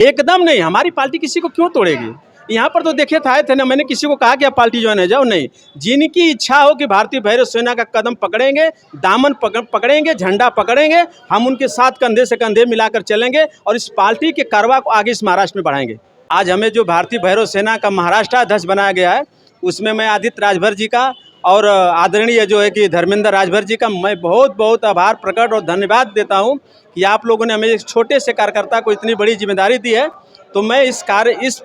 एकदम नहीं, हमारी पार्टी किसी को क्यों तोड़ेगी। यहाँ पर तो देखे आए थे ना, मैंने किसी को कहा कि आप पार्टी ज्वाइन हो जाओ, नहीं। जिनकी इच्छा हो कि भारतीय भैरव सेना का कदम पकड़ेंगे, दामन पकड़ेंगे, झंडा पकड़ेंगे, हम उनके साथ कंधे से कंधे मिलाकर चलेंगे और इस पार्टी के कारवा को आगे इस महाराष्ट्र में बढ़ाएंगे। आज हमें जो भारतीय भैरव सेना का महाराष्ट्र अध्यक्ष बनाया गया है, उसमें मैं आदित्य राजभर जी का और आदरणीय जो है कि धर्मेंद्र राजभर जी का मैं बहुत बहुत आभार प्रकट और धन्यवाद देता हूं कि आप लोगों ने हमें एक छोटे से कार्यकर्ता को इतनी बड़ी जिम्मेदारी दी है। तो मैं इस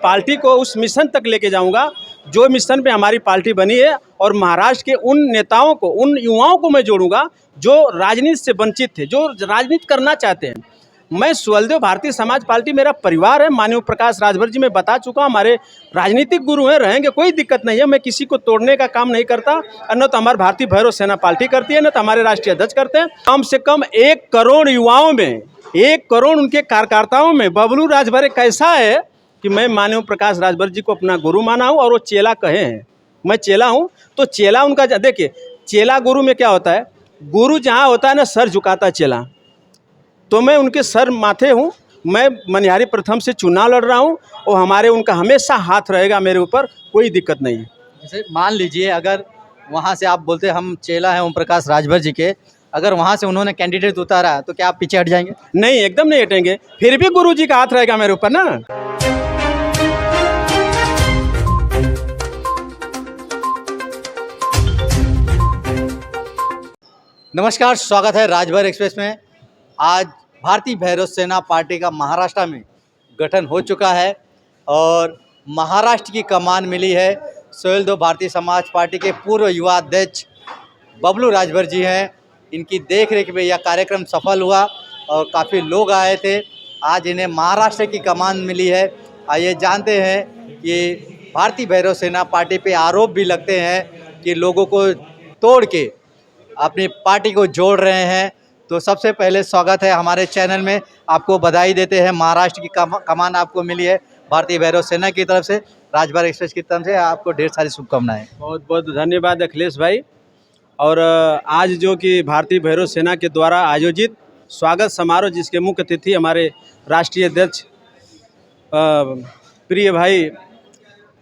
पार्टी को उस मिशन तक लेके जाऊंगा जो मिशन पे हमारी पार्टी बनी है, और महाराष्ट्र के उन नेताओं को, उन युवाओं को मैं जोड़ूंगा जो राजनीति से वंचित थे, जो राजनीति करना चाहते हैं। मैं सुहलदेव भारतीय समाज पार्टी मेरा परिवार है। माननीय प्रकाश राजभर जी मैं बता चुका हूँ, हमारे राजनीतिक गुरु हैं, रहेंगे, कोई दिक्कत नहीं है। मैं किसी को तोड़ने का काम नहीं करता, और न तो हमारी भारतीय भैरव सेना पार्टी करती है, न तो हमारे राष्ट्रीय अध्यक्ष करते हैं। कम से कम 1 करोड़ युवाओं में, 1 करोड़ उनके कार्यकर्ताओं में बबलू राजभर एक ऐसा है कि मैं माननीय प्रकाश राजभर जी को अपना गुरु माना हूँ, और वो चेला कहे हैं। मैं चेला हूँ, तो चेला उनका, देखिए चेला गुरु में क्या होता है, गुरु जहाँ होता है ना, सर झुकाता है चेला, तो मैं उनके सर माथे हूँ। मैं मनिहारी प्रथम से चुनाव लड़ रहा हूँ, और हमारे उनका हमेशा हाथ रहेगा मेरे ऊपर, कोई दिक्कत नहीं है। जैसे मान लीजिए अगर वहाँ से आप बोलते हम चेला हैं ओम प्रकाश राजभर जी के, अगर वहाँ से उन्होंने कैंडिडेट उतारा तो क्या आप पीछे हट जाएंगे? नहीं, एकदम नहीं हटेंगे, फिर भी गुरु जी का हाथ रहेगा मेरे ऊपर ना। नमस्कार, स्वागत है राजभर एक्सप्रेस में। आज भारतीय भैरव सेना पार्टी का महाराष्ट्र में गठन हो चुका है और महाराष्ट्र की कमान मिली है सुहलदेव भारतीय समाज पार्टी के पूर्व युवा अध्यक्ष बबलू राजभर जी हैं। इनकी देखरेख में यह कार्यक्रम सफल हुआ और काफ़ी लोग आए थे। आज इन्हें महाराष्ट्र की कमान मिली है। आइए जानते हैं कि भारतीय भैरव सेना पार्टी पे आरोप भी लगते हैं कि लोगों को तोड़ के अपनी पार्टी को जोड़ रहे हैं। तो सबसे पहले स्वागत है हमारे चैनल में, आपको बधाई देते हैं, महाराष्ट्र की कमान आपको मिली है भारतीय भैरव सेना की तरफ से, राजभर एक्सप्रेस की तरफ से आपको ढेर सारी शुभकामनाएं। बहुत बहुत धन्यवाद अखिलेश भाई। और आज जो कि भारतीय भैरव सेना के द्वारा आयोजित स्वागत समारोह, जिसके मुख्य अतिथि हमारे राष्ट्रीय अध्यक्ष प्रिय भाई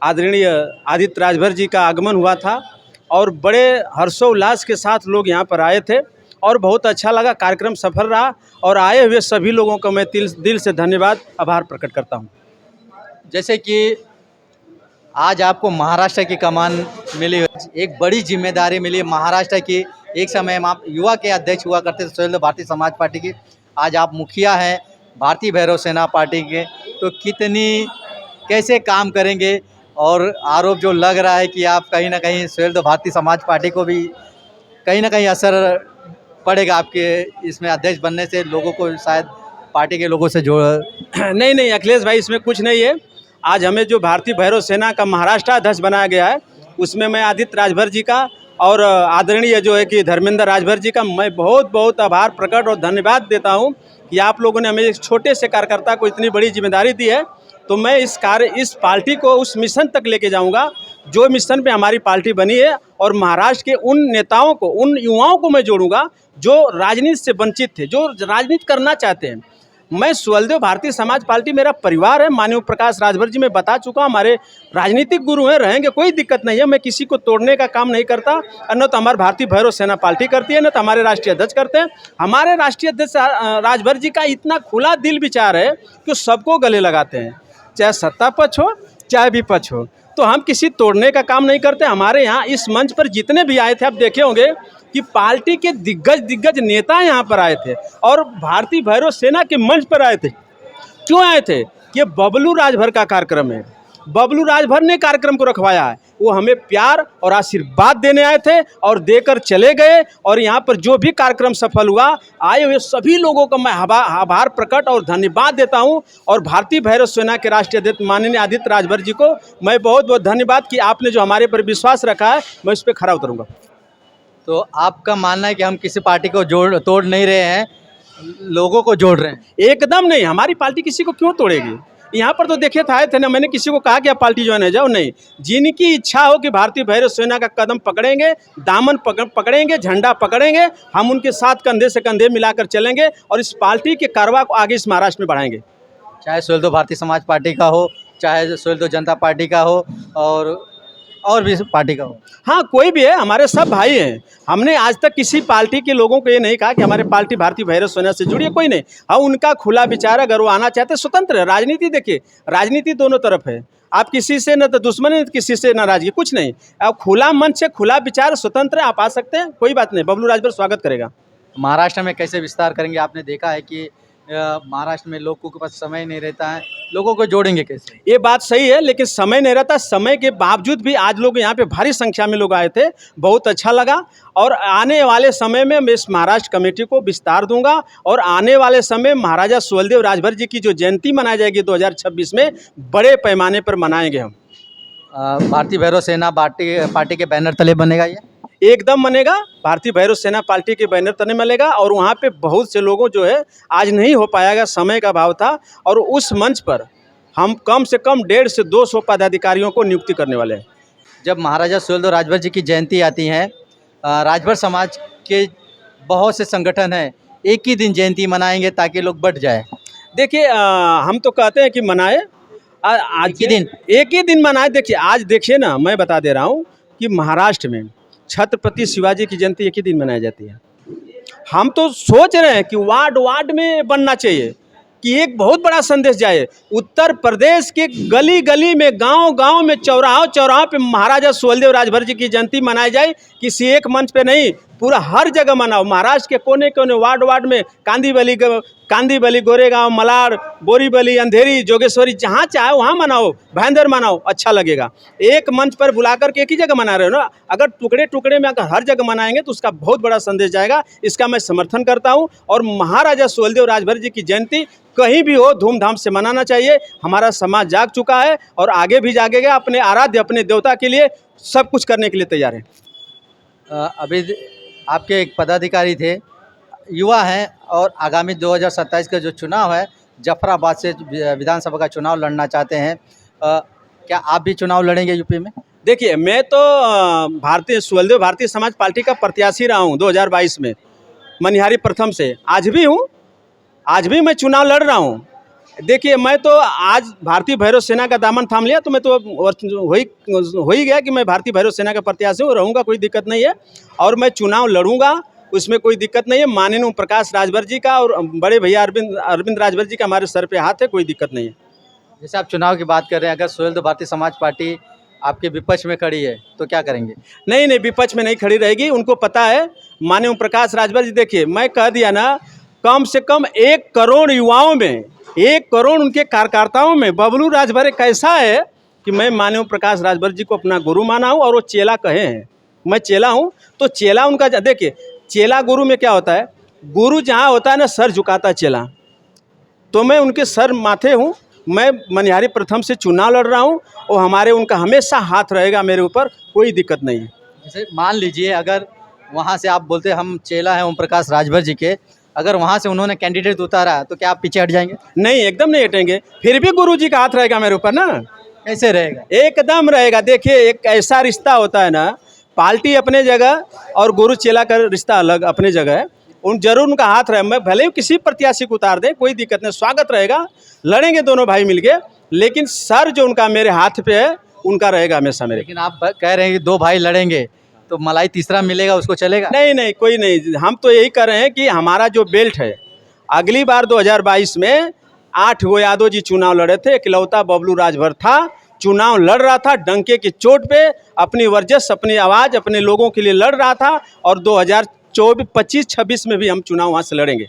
आदरणीय आदित्य राजभर जी का आगमन हुआ था, और बड़े हर्षोल्लास के साथ लोग यहाँ पर आए थे और बहुत अच्छा लगा, कार्यक्रम सफल रहा। और आए हुए सभी लोगों को मैं दिल से धन्यवाद, आभार प्रकट करता हूँ। जैसे कि आज आपको महाराष्ट्र की कमान मिली, एक बड़ी जिम्मेदारी मिली महाराष्ट्र की। एक समय में आप युवा के अध्यक्ष हुआ करते थे सुहलदेव भारतीय समाज पार्टी की, आज आप मुखिया हैं भारतीय भैरव सेना पार्टी के। तो कैसे काम करेंगे, और आरोप जो लग रहा है कि आप कहीं ना कहीं सुहलदेव भारतीय समाज पार्टी को भी कहीं ना कहीं असर पड़ेगा आपके इसमें अध्यक्ष बनने से, लोगों को शायद पार्टी के लोगों से जोड़। नहीं अखिलेश भाई, इसमें कुछ नहीं है। आज हमें जो भारतीय भैरव सेना का महाराष्ट्र अध्यक्ष बनाया गया है, उसमें मैं आदित्य राजभर जी का और आदरणीय जो है कि धर्मेंद्र राजभर जी का मैं बहुत बहुत आभार प्रकट और धन्यवाद देता हूं कि आप लोगों ने हमें एक छोटे से कार्यकर्ता को इतनी बड़ी जिम्मेदारी दी है। तो मैं इस पार्टी को उस मिशन तक लेके जाऊंगा जो मिशन पे हमारी पार्टी बनी है, और महाराष्ट्र के उन नेताओं को, उन युवाओं को मैं जोड़ूंगा जो राजनीति से वंचित थे, जो राजनीति करना चाहते हैं। मैं सुहलदेव भारतीय समाज पार्टी मेरा परिवार है। माननीय प्रकाश राजभर जी मैं बता चुका हूँ, हमारे राजनीतिक गुरु हैं, रहेंगे, कोई दिक्कत नहीं है। मैं किसी को तोड़ने का काम नहीं करता, और न तो हमारी भारतीय भैरव सेना पार्टी करती है, न तो हमारे राष्ट्रीय अध्यक्ष करते हैं। हमारे राष्ट्रीय अध्यक्ष राजभर जी का इतना खुला दिल विचार है कि सबको गले लगाते हैं, चाहे सत्ता पक्ष हो चाहे विपक्ष हो। तो हम किसी तोड़ने का काम नहीं करते। हमारे यहाँ इस मंच पर जितने भी आए थे, आप देखे होंगे कि पार्टी के दिग्गज नेता यहाँ पर आए थे, और भारतीय भैरव सेना के मंच पर आए थे। क्यों आए थे? कि बबलू राजभर का कार्यक्रम है, बबलू राजभर ने कार्यक्रम को रखवाया है। वो हमें प्यार और आशीर्वाद देने आए थे और देकर चले गए। और यहाँ पर जो भी कार्यक्रम सफल हुआ, आए हुए सभी लोगों का मैं आभार प्रकट और धन्यवाद देता हूँ। और भारतीय भैरव सेना के राष्ट्रीय अध्यक्ष माननीय आदित्य राजभर जी को मैं बहुत बहुत धन्यवाद कि आपने जो हमारे पर विश्वास रखा है, मैं उस पर खरा उतरूँगा। तो आपका मानना है कि हम किसी पार्टी को तोड़ नहीं रहे हैं, लोगों को जोड़ रहे हैं? एकदम नहीं, हमारी पार्टी किसी को क्यों तोड़ेगी। यहाँ पर तो देखे आए थे ना, मैंने किसी को कहा कि आप पार्टी ज्वाइन हो जाओ, नहीं। जिनकी इच्छा हो कि भारतीय भैरव सेना का कदम पकड़ेंगे, दामन पकड़ेंगे, झंडा पकड़ेंगे, हम उनके साथ कंधे से कंधे मिलाकर चलेंगे और इस पार्टी के कारवा को आगे इस महाराष्ट्र में बढ़ाएंगे। चाहे सोहेल भारतीय समाज पार्टी का हो, चाहे सोहेल जनता पार्टी का हो, और भी पार्टी का हो। हाँ, कोई भी है, हमारे सब भाई हैं। हमने आज तक किसी पार्टी के लोगों को ये नहीं कहा कि हमारे पार्टी भारतीय भैरव सेना से जुड़ी है, कोई नहीं। हाँ, उनका खुला विचार है, अगर वो आना चाहते स्वतंत्र है। राजनीति देखिए, राजनीति दोनों तरफ है। आप किसी से न तो दुश्मनी न किसी से नाराजगी, कुछ नहीं। आप खुला मंच से खुला विचार स्वतंत्र है, आप आ सकते हैं, कोई बात नहीं। बबलू राजभर स्वागत करेगा। महाराष्ट्र में कैसे विस्तार करेंगे? आपने देखा है कि महाराष्ट्र में लोगों के पास समय नहीं रहता है, लोगों को जोड़ेंगे कैसे? ये बात सही है, लेकिन समय नहीं रहता। समय के बावजूद भी आज लोग यहाँ पे भारी संख्या में लोग आए थे, बहुत अच्छा लगा। और आने वाले समय में मैं इस महाराष्ट्र कमेटी को विस्तार दूंगा और आने वाले समय महाराजा सुहेलदेव राजभर जी की जो जयंती मनाई जाएगी 2026 में, बड़े पैमाने पर मनाएंगे हम। भारतीय भैरव सेना पार्टी के बैनर तले बनेगा ये? एकदम बनेगा, भारतीय भैरव सेना पार्टी के बैनर तले मिलेगा। और वहाँ पे बहुत से लोगों जो है, आज नहीं हो पाएगा, समय का अभाव था, और उस मंच पर हम कम से कम 150 से 200 पदाधिकारियों को नियुक्ति करने वाले हैं। जब महाराजा सुहेलदेव राजभर जी की जयंती आती है, राजभर समाज के बहुत से संगठन हैं, एक ही दिन जयंती मनाएंगे ताकि लोग बढ़ जाए। देखिए, हम तो कहते हैं कि मनाए, आज एक ही दिन मनाए। देखिए, आज देखिए ना, मैं बता दे रहा हूँ कि महाराष्ट्र में छत्रपति शिवाजी की जयंती एक ही दिन मनाई जाती है। हम तो सोच रहे हैं कि वार्ड वार्ड में बनना चाहिए, कि एक बहुत बड़ा संदेश जाए। उत्तर प्रदेश के गली गली में, गांव गांव में, चौराहों चौराहों पे महाराजा सुहेलदेव राजभर जी की जयंती मनाई जाए। किसी एक मंच पे नहीं, पूरा हर जगह मनाओ। महाराष्ट्र के कोने कोने, वार्ड वार्ड में, कांदीबली, गोरेगांव, मलाड, बोरीबली, अंधेरी, जोगेश्वरी, जहाँ चाहे वहाँ मनाओ, भयंदर मनाओ, अच्छा लगेगा। एक मंच पर बुला करके एक ही जगह मना रहे हो ना, अगर टुकड़े टुकड़े में अगर हर जगह मनाएंगे तो उसका बहुत बड़ा संदेश जाएगा। इसका मैं समर्थन करता हूँ। और महाराजा सुहेलदेव राजभर जी की जयंती कहीं भी हो, धूमधाम से मनाना चाहिए। हमारा समाज जाग चुका है और आगे भी जागेगा। अपने आराध्य, अपने देवता के लिए सब कुछ करने के लिए तैयार है। अभी आपके एक पदाधिकारी थे, युवा हैं, और आगामी 2027 का जो चुनाव है, जफराबाद से विधानसभा का चुनाव लड़ना चाहते हैं। क्या आप भी चुनाव लड़ेंगे यूपी में? देखिए, मैं तो सुहेलदेव भारतीय समाज पार्टी का प्रत्याशी रहा हूँ 2022 में, मनिहारी प्रथम से। आज भी हूँ, आज भी मैं चुनाव लड़ रहा हूँ। देखिए, मैं तो आज भारतीय भैरव सेना का दामन थाम लिया, तो मैं तो हो ही गया कि मैं भारतीय भैरव सेना का प्रत्याशी हूँ, रहूँगा, कोई दिक्कत नहीं है। और मैं चुनाव लड़ूंगा, उसमें कोई दिक्कत नहीं है। माननीय ओम प्रकाश राजभर जी का और बड़े भैया अरविंद राजभर जी का हमारे सर पे हाथ है, कोई दिक्कत नहीं है। जैसे आप चुनाव की बात कर रहे हैं, अगर सुहेलदेव भारतीय समाज पार्टी आपके विपक्ष में खड़ी है तो क्या करेंगे? नहीं, विपक्ष में नहीं खड़ी रहेगी। उनको पता है, माननीय ओम प्रकाश राजभर जी। देखिए, मैं कह दिया ना, कम से कम 1 करोड़ युवाओं में, 1 करोड़ उनके कार्यकर्ताओं में बबलू राजभर एक ऐसा है कि मैं माननीय ओम प्रकाश राजभर जी को अपना गुरु माना हूँ। और वो चेला कहे हैं, मैं चेला हूँ, तो चेला उनका। देखिए, चेला गुरु में क्या होता है, गुरु जहाँ होता है ना, सर झुकाता है चेला, तो मैं उनके सर माथे हूँ। मैं मनिहारी प्रथम से चुनाव लड़ रहा हूँ और हमारे उनका हमेशा हाथ रहेगा मेरे ऊपर, कोई दिक्कत नहीं है। जैसे मान लीजिए, अगर वहाँ से आप बोलते हम चेला हैं ओम प्रकाश राजभर जी के, अगर वहाँ से उन्होंने कैंडिडेट उतारा तो क्या आप पीछे हट जाएंगे? नहीं, एकदम नहीं हटेंगे। फिर भी गुरु जी का हाथ रहेगा मेरे ऊपर ना। कैसे रहेगा? एकदम रहेगा। देखिए, एक ऐसा रिश्ता होता है ना, पार्टी अपने जगह और गुरु चेला का रिश्ता अलग अपने जगह है। जरूर उनका हाथ रहे। मैं भले ही किसी प्रत्याशी को उतार दें, कोई दिक्कत नहीं, स्वागत रहेगा, लड़ेंगे दोनों भाई मिलके, लेकिन सर जो उनका मेरे हाथ पे है, उनका रहेगा हमेशा मेरे। लेकिन आप कह रहे हैं कि 2 भाई लड़ेंगे तो मलाई तीसरा मिलेगा, उसको चलेगा? नहीं, कोई नहीं। हम तो यही कर रहे हैं कि हमारा जो बेल्ट है, अगली बार 2022 में 8 गो यादव जी चुनाव लड़े थे, इकलौता बबलू राजभर था, चुनाव लड़ रहा था डंके की चोट पे, अपनी वर्चस्व, अपनी आवाज़, अपने लोगों के लिए लड़ रहा था। और 2025-26 में भी हम चुनाव वहाँ से लड़ेंगे।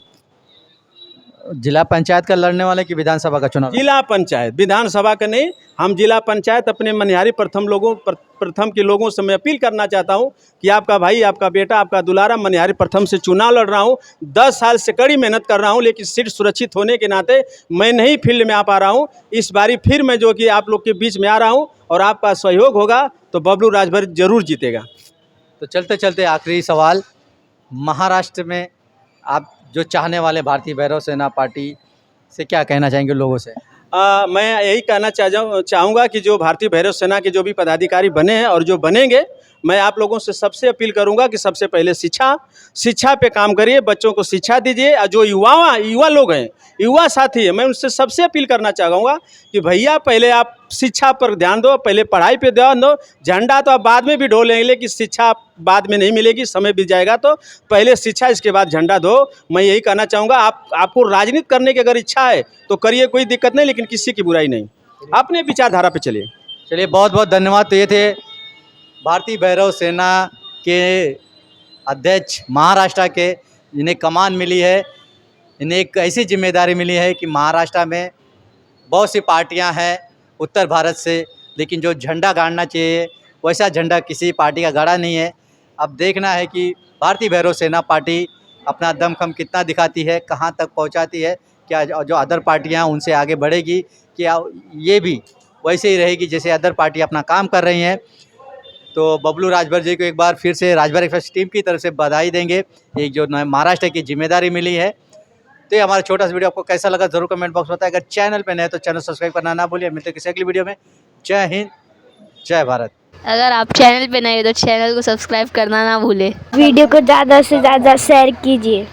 जिला पंचायत का लड़ने वाले कि विधानसभा का चुनाव? जिला पंचायत, विधानसभा का नहीं। हम जिला पंचायत अपने मनिहारी प्रथम के लोगों से मैं अपील करना चाहता हूं कि आपका भाई, आपका बेटा, आपका दुलारा मनिहारी प्रथम से चुनाव लड़ रहा हूं। 10 साल से कड़ी मेहनत कर रहा हूं, लेकिन सीट सुरक्षित होने के नाते मैं नहीं फील्ड में आ पा रहा हूं। इस बारी फिर मैं जो कि आप लोग के बीच में आ रहा हूं, और आपका सहयोग होगा तो बबलू राजभर जरूर जीतेगा। तो चलते चलते आखिरी सवाल, महाराष्ट्र में आप जो चाहने वाले भारतीय भैरव सेना पार्टी से क्या कहना चाहेंगे लोगों से? मैं यही कहना चाहूँगा कि जो भारतीय भैरव सेना के जो भी पदाधिकारी बने हैं और जो बनेंगे, मैं आप लोगों से सबसे अपील करूंगा कि सबसे पहले शिक्षा पे काम करिए, बच्चों को शिक्षा दीजिए। और जो युवा लोग हैं, युवा साथी है, मैं उनसे सबसे अपील करना चाहूँगा कि भैया पहले आप शिक्षा पर ध्यान दो, पहले पढ़ाई पे ध्यान दो। झंडा तो आप बाद में भी ढो लेंगे, लेकिन शिक्षा बाद में नहीं मिलेगी, समय बीत जाएगा। तो पहले शिक्षा, इसके बाद झंडा दो। मैं यही कहना चाहूँगा। आपको राजनीति करने की अगर इच्छा है तो करिए, कोई दिक्कत नहीं, लेकिन किसी की बुराई नहीं, अपने विचारधारा पे चलिए। चलिए, बहुत बहुत धन्यवाद। तो ये थे भारतीय भैरव सेना के अध्यक्ष महाराष्ट्र के, जिन्हें कमान मिली है। इन्हें एक ऐसी जिम्मेदारी मिली है कि महाराष्ट्र में बहुत सी पार्टियां हैं उत्तर भारत से, लेकिन जो झंडा गाड़ना चाहिए वैसा झंडा किसी पार्टी का गाड़ा नहीं है। अब देखना है कि भारतीय भैरव सेना पार्टी अपना दमखम कितना दिखाती है, कहाँ तक पहुंचाती है। क्या जो अदर पार्टियां हैं उनसे आगे बढ़ेगी, क्या ये भी वैसे ही रहेगी जैसे अदर पार्टी अपना काम कर रही हैं। तो बबलू राजभर जी को एक बार फिर से राजभर एक्सप्रेस टीम की तरफ से बधाई देंगे, एक जो महाराष्ट्र की जिम्मेदारी मिली है। तो ये हमारा छोटा सा वीडियो आपको कैसा लगा जरूर कमेंट बॉक्स में बताएं। अगर चैनल पे नए तो चैनल सब्सक्राइब करना ना भूलिए। मिलते हैं किसी अगली वीडियो में। जय हिंद, जय भारत। अगर आप चैनल पे नए हो तो चैनल को सब्सक्राइब करना ना भूलें। वीडियो को ज़्यादा से ज़्यादा शेयर कीजिए।